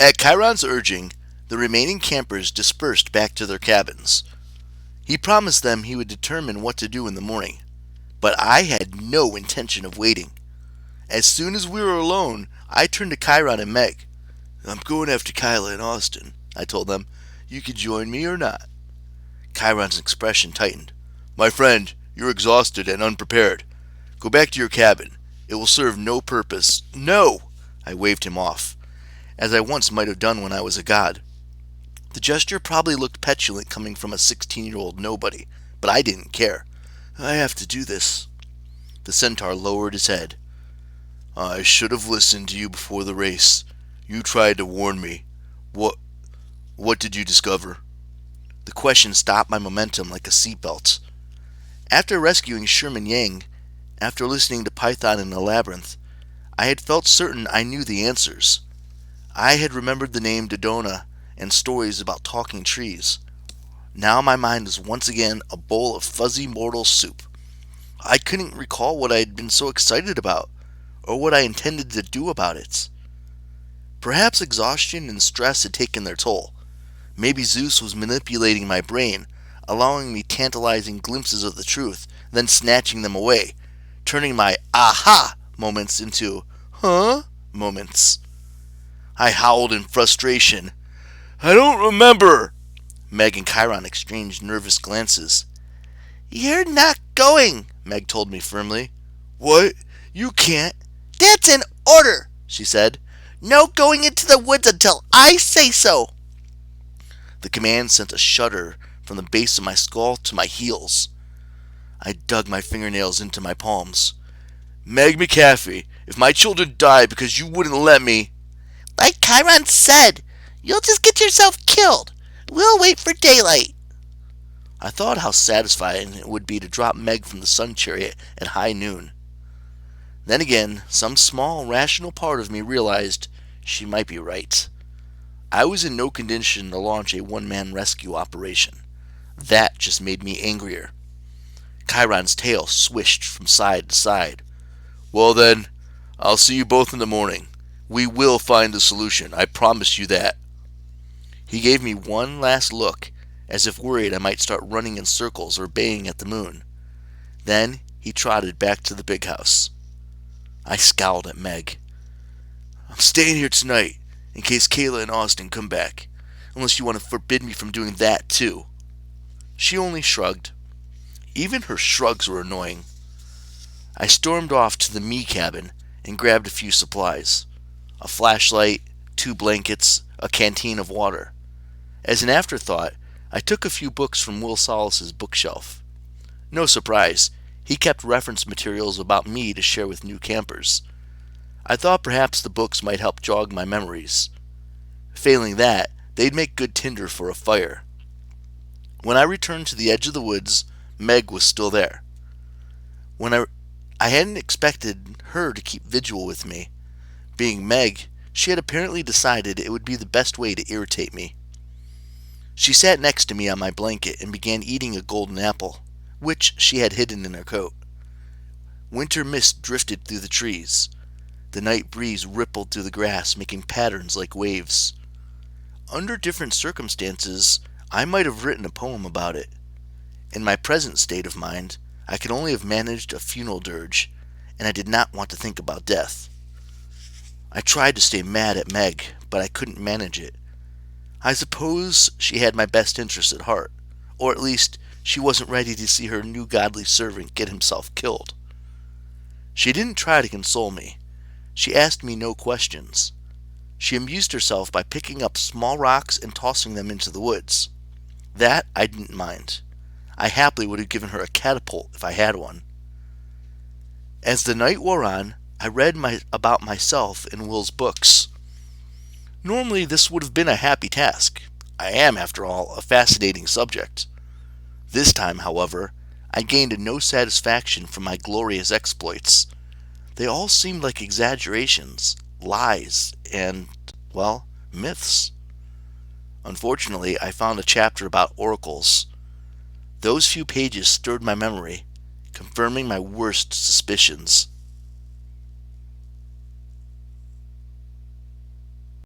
At Chiron's urging, the remaining campers dispersed back to their cabins. He promised them he would determine what to do in the morning, but I had no intention of waiting. As soon as we were alone, I turned to Chiron and Meg. "I'm going after Kyla and Austin," I told them. "You can join me or not." Chiron's expression tightened. "My friend, you're exhausted and unprepared. Go back to your cabin. It will serve no purpose." "No!" I waved him off, as I once might have done when I was a god. The gesture probably looked petulant coming from a 16-year-old nobody, but I didn't care. "I have to do this." The centaur lowered his head. "I should have listened to you before the race. You tried to warn me. What did you discover?" The question stopped my momentum like a seatbelt. After rescuing Sherman Yang, after listening to Python in the Labyrinth, I had felt certain I knew the answers. I had remembered the name Dodona and stories about talking trees. Now my mind was once again a bowl of fuzzy mortal soup. I couldn't recall what I had been so excited about, or what I intended to do about it. Perhaps exhaustion and stress had taken their toll. Maybe Zeus was manipulating my brain, allowing me tantalizing glimpses of the truth, then snatching them away, turning my aha moments into huh moments. I howled in frustration. "I don't remember." Meg and Chiron exchanged nervous glances. "You're not going," Meg told me firmly. "What? You can't." "That's an order," she said. "No going into the woods until I say so." The command sent a shudder from the base of my skull to my heels. I dug my fingernails into my palms. "Meg McAfee, if my children die because you wouldn't let me—" "Like Chiron said, you'll just get yourself killed. We'll wait for daylight." I thought how satisfying it would be to drop Meg from the sun chariot at high noon. Then again, some small, rational part of me realized she might be right. I was in no condition to launch a one-man rescue operation. That just made me angrier. Chiron's tail swished from side to side. "Well then, I'll see you both in the morning. We will find the solution, I promise you that." He gave me one last look, as if worried I might start running in circles or baying at the moon. Then he trotted back to the big house. I scowled at Meg. "I'm staying here tonight, in case Kayla and Austin come back, unless you want to forbid me from doing that too." She only shrugged. Even her shrugs were annoying. I stormed off to the me cabin and grabbed a few supplies. A flashlight, 2 blankets, a canteen of water. As an afterthought, I took a few books from Will Solis's bookshelf. No surprise, he kept reference materials about me to share with new campers. I thought perhaps the books might help jog my memories. Failing that, they'd make good tinder for a fire. When I returned to the edge of the woods, Meg was still there. I hadn't expected her to keep vigil with me. Being Meg, she had apparently decided it would be the best way to irritate me. She sat next to me on my blanket and began eating a golden apple, which she had hidden in her coat. Winter mist drifted through the trees. The night breeze rippled through the grass, making patterns like waves. Under different circumstances, I might have written a poem about it. In my present state of mind, I could only have managed a funeral dirge, and I did not want to think about death. I tried to stay mad at Meg, but I couldn't manage it. I suppose she had my best interests at heart, or at least she wasn't ready to see her new godly servant get himself killed. She didn't try to console me. She asked me no questions. She amused herself by picking up small rocks and tossing them into the woods. That I didn't mind. I happily would have given her a catapult if I had one. As the night wore on, I read about myself in Will's books. Normally this would have been a happy task. I am, after all, a fascinating subject. This time, however, I gained no satisfaction from my glorious exploits. They all seemed like exaggerations, lies, and, well, myths. Unfortunately, I found a chapter about oracles. Those few pages stirred my memory, confirming my worst suspicions.